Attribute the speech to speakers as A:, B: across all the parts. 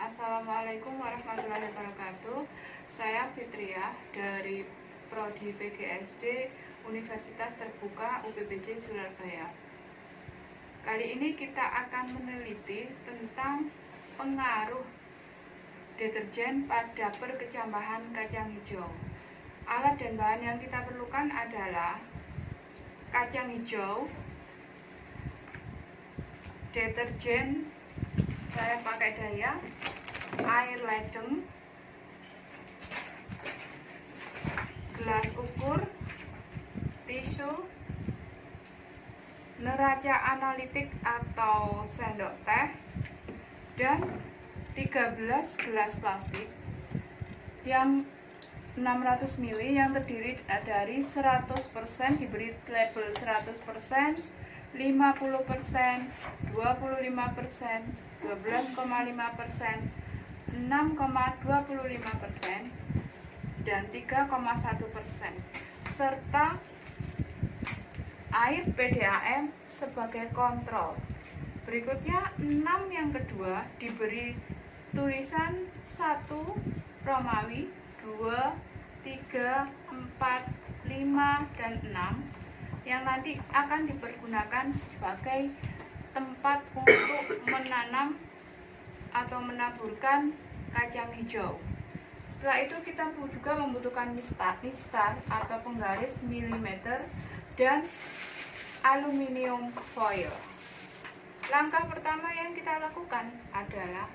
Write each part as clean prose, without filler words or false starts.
A: Assalamualaikum warahmatullahi wabarakatuh. Saya Fitria dari Prodi PGSD Universitas Terbuka UPBC Surabaya. Kali ini kita akan meneliti tentang pengaruh deterjen pada perkecambahan kacang hijau. Alat dan bahan yang kita perlukan adalah kacang hijau, deterjen, saya pakai Daya, air ledeng, gelas ukur, tisu, neraca analitik atau sendok teh, dan 13 gelas plastik yang 600 ml yang terdiri dari 100% diberi label 100%, 50%, 25%, 12,5%, 6,25%, dan 3,1%, serta air PDAM sebagai kontrol. Berikutnya 6 yang kedua diberi tulisan 1 Romawi, 2, 3, 4, 5, dan 6 yang nanti akan dipergunakan sebagai tempat untuk menanam atau menaburkan kacang hijau. Setelah itu kita juga membutuhkan mistar atau penggaris milimeter dan aluminium foil. Langkah pertama yang kita lakukan adalah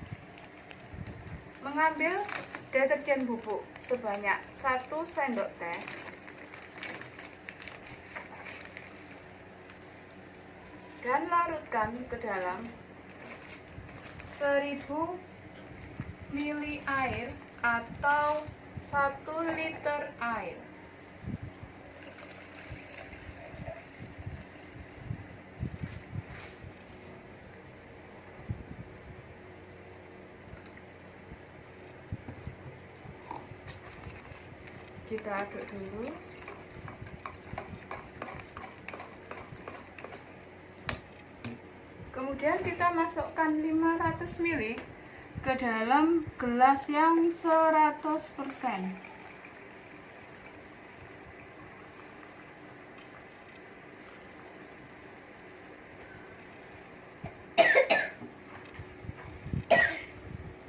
A: mengambil deterjen bubuk sebanyak 1 sendok teh dan larutkan ke dalam 1000 ml air atau 1 liter air. Kita aduk dulu. Kemudian kita masukkan 500 ml ke dalam gelas yang 100%.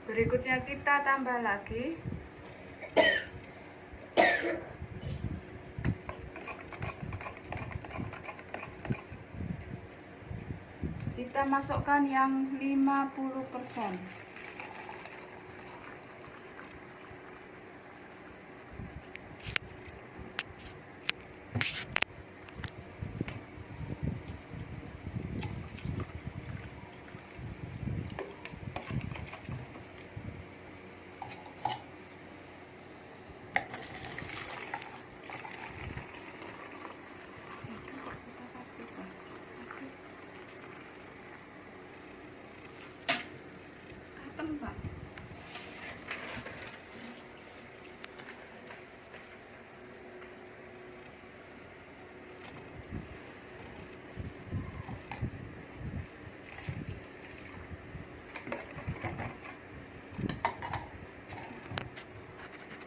A: Berikutnya kita tambah lagi kita masukkan yang 50%.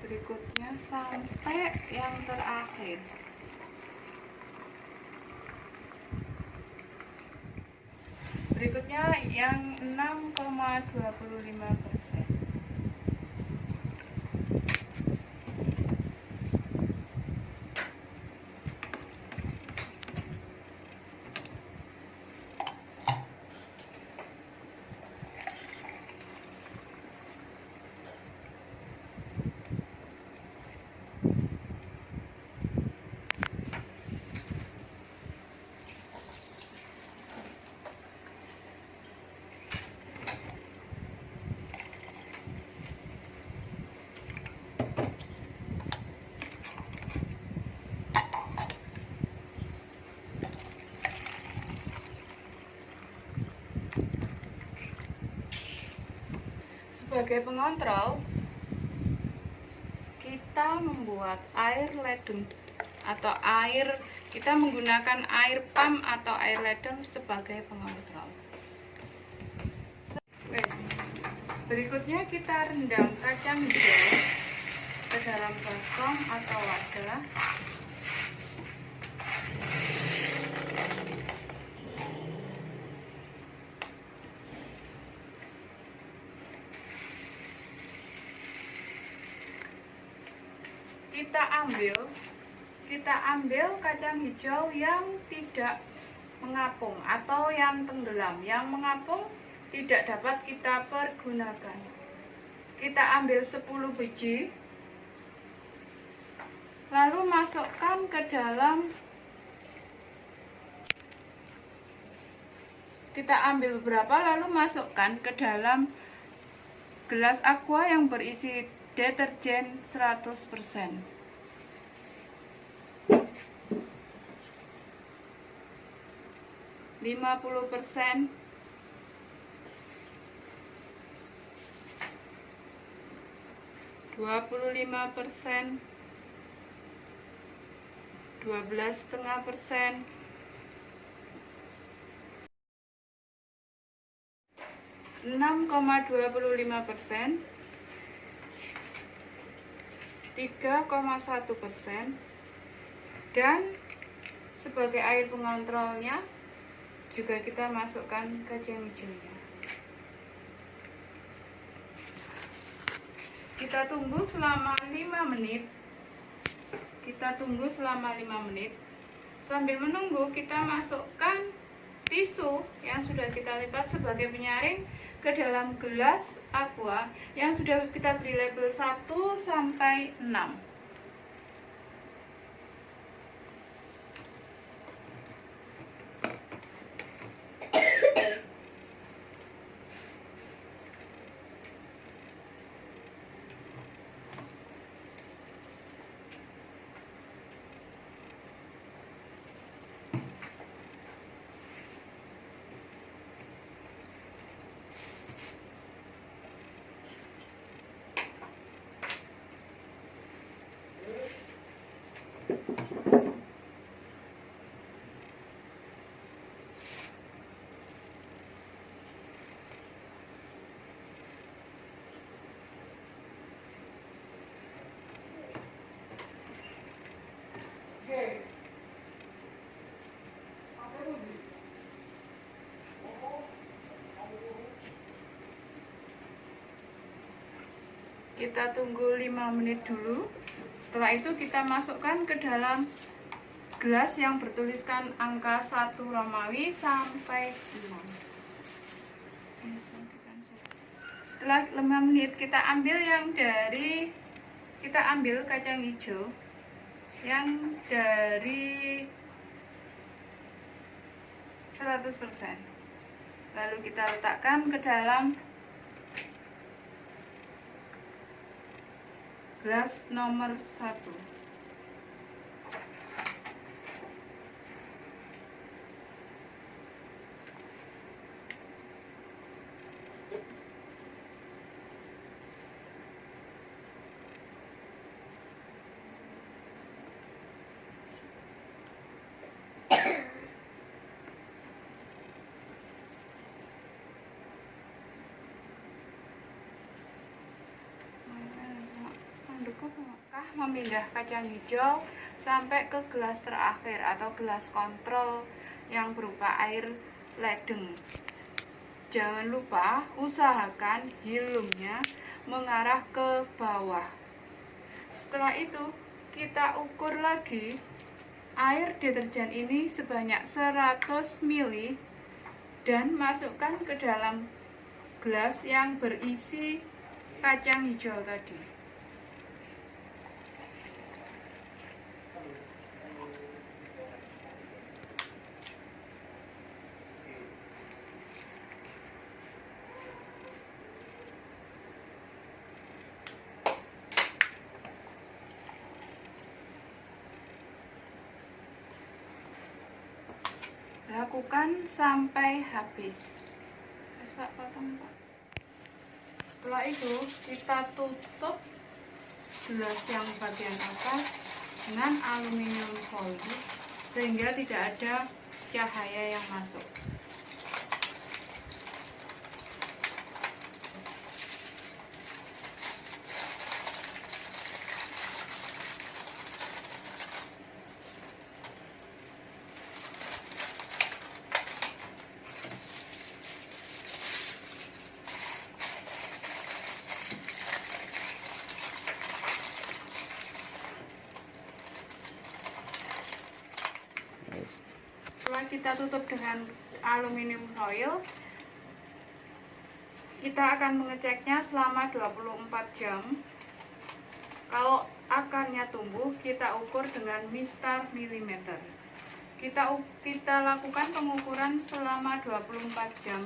A: Berikutnya sampai yang terakhir. Berikutnya yang 6,25%. Sebagai pengontrol, kita membuat air ledeng atau kita menggunakan air pam atau air ledeng sebagai pengontrol. Berikutnya kita rendam kacang hijau ke dalam baskom atau wadah. Kita ambil kacang hijau yang tidak mengapung atau yang tenggelam. Yang mengapung tidak dapat kita pergunakan. Kita ambil 10 biji, lalu masukkan ke dalam, kita ambil beberapa lalu masukkan ke dalam gelas aqua yang berisi deterjen 100%. 50%, 25%, 12,5%, 6,25%, 3,1%, dan sebagai air pengontrolnya juga kita masukkan kacang hijaunya. Kita tunggu selama 5 menit. Sambil menunggu, kita masukkan tisu yang sudah kita lipat sebagai penyaring ke dalam gelas aqua yang sudah kita beri label 1 sampai 6. Kita tunggu 5 menit dulu. Setelah itu kita masukkan ke dalam gelas yang bertuliskan angka 1 Romawi sampai 6. Setelah 5 menit kita ambil kacang hijau yang dari 100%. Lalu kita letakkan ke dalam gelas nomor 1. Memindah kacang hijau sampai ke gelas terakhir atau gelas kontrol yang berupa air ledeng. Jangan lupa usahakan hilumnya mengarah ke bawah. Setelah itu kita ukur lagi air deterjen ini sebanyak 100 ml dan masukkan ke dalam gelas yang berisi kacang hijau tadi. Lakukan sampai habis. Pak, potong, Pak. Setelah itu kita tutup gelas yang bagian atas dengan aluminium foil sehingga tidak ada cahaya yang masuk. kita tutup dengan aluminium foil. Kita akan mengeceknya selama 24 jam. Kalau akarnya tumbuh, kita ukur dengan mistar milimeter. Kita lakukan pengukuran selama 24 jam.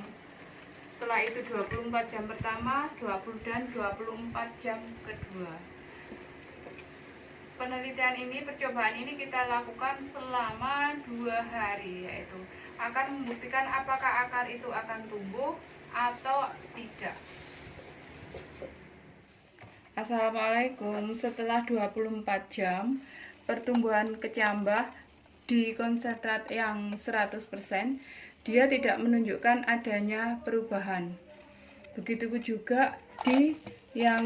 A: Setelah itu 24 jam pertama, 20 dan 24 jam kedua. Penelitian ini, percobaan ini kita lakukan selama 2 hari, yaitu akan membuktikan apakah akar itu akan tumbuh atau tidak. Assalamualaikum. Setelah 24 jam, pertumbuhan kecambah di konsentrat yang 100%, dia tidak menunjukkan adanya perubahan. Begitu juga di yang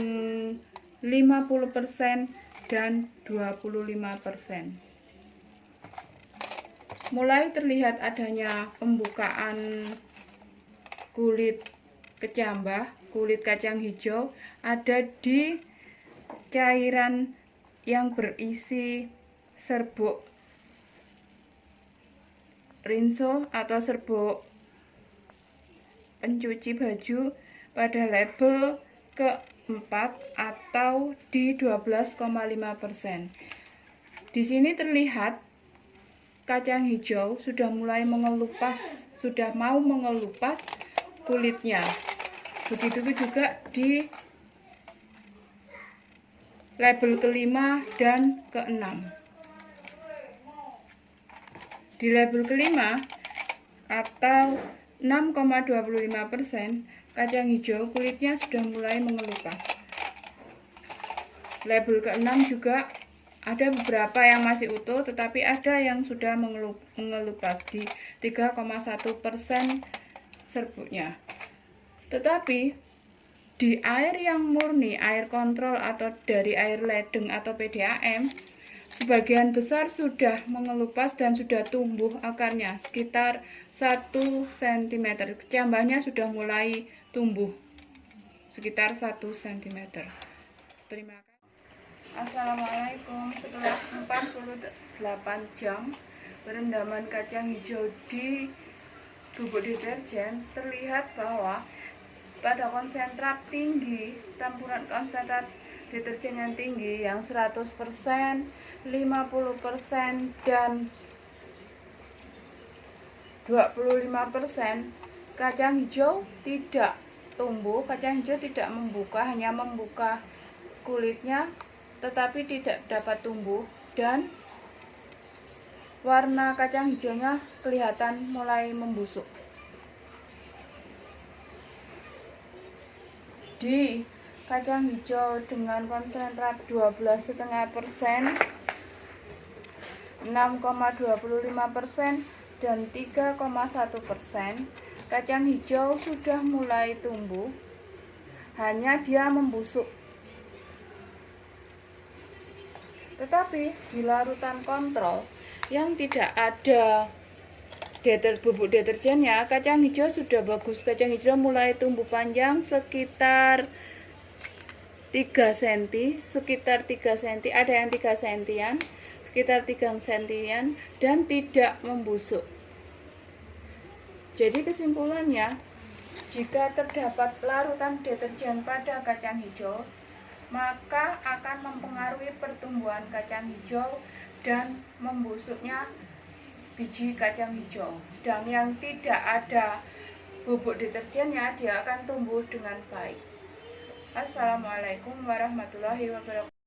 A: 50% dan 25%. Mulai terlihat adanya pembukaan kulit kecambah, kulit kacang hijau ada di cairan yang berisi serbuk rinso atau serbuk pencuci baju pada label keempat atau di 12,5%. Di sini terlihat kacang hijau sudah mulai mengelupas, sudah mau mengelupas kulitnya. Begitu juga di label kelima dan keenam. Di label kelima atau 6,25%, kacang hijau kulitnya sudah mulai mengelupas. Label keenam juga ada beberapa yang masih utuh, tetapi ada yang sudah mengelupas di 3,1% serbuknya. Tetapi di air yang murni, air kontrol atau dari air ledeng atau PDAM, sebagian besar sudah mengelupas dan sudah tumbuh akarnya sekitar 1 cm. Kecambahnya sudah mulai tumbuh sekitar 1 cm. Terima kasih. Assalamualaikum. Setelah 48 jam perendaman kacang hijau di bubuk deterjen, terlihat bahwa pada konsentrat tinggi, campuran konsentrat deterjen yang tinggi yang 100%, 50% dan 25%, kacang hijau tidak tumbuh, kacang hijau tidak membuka, hanya membuka kulitnya tetapi tidak dapat tumbuh, dan warna kacang hijaunya kelihatan mulai membusuk. Di kacang hijau dengan konsentrat 12,5%, 6,25% dan 3,1%, kacang hijau sudah mulai tumbuh, hanya dia membusuk. Tetapi di larutan kontrol yang tidak ada bubuk deterjennya, kacang hijau sudah bagus. Kacang hijau mulai tumbuh panjang sekitar 3 cm, ada yang 3 cm, sekitar 3 cm dan tidak membusuk. Jadi kesimpulannya, jika terdapat larutan deterjen pada kacang hijau, maka akan mempengaruhi pertumbuhan kacang hijau dan membusuknya biji kacang hijau. Sedang yang tidak ada bubuk deterjennya, dia akan tumbuh dengan baik. Assalamualaikum warahmatullahi wabarakatuh.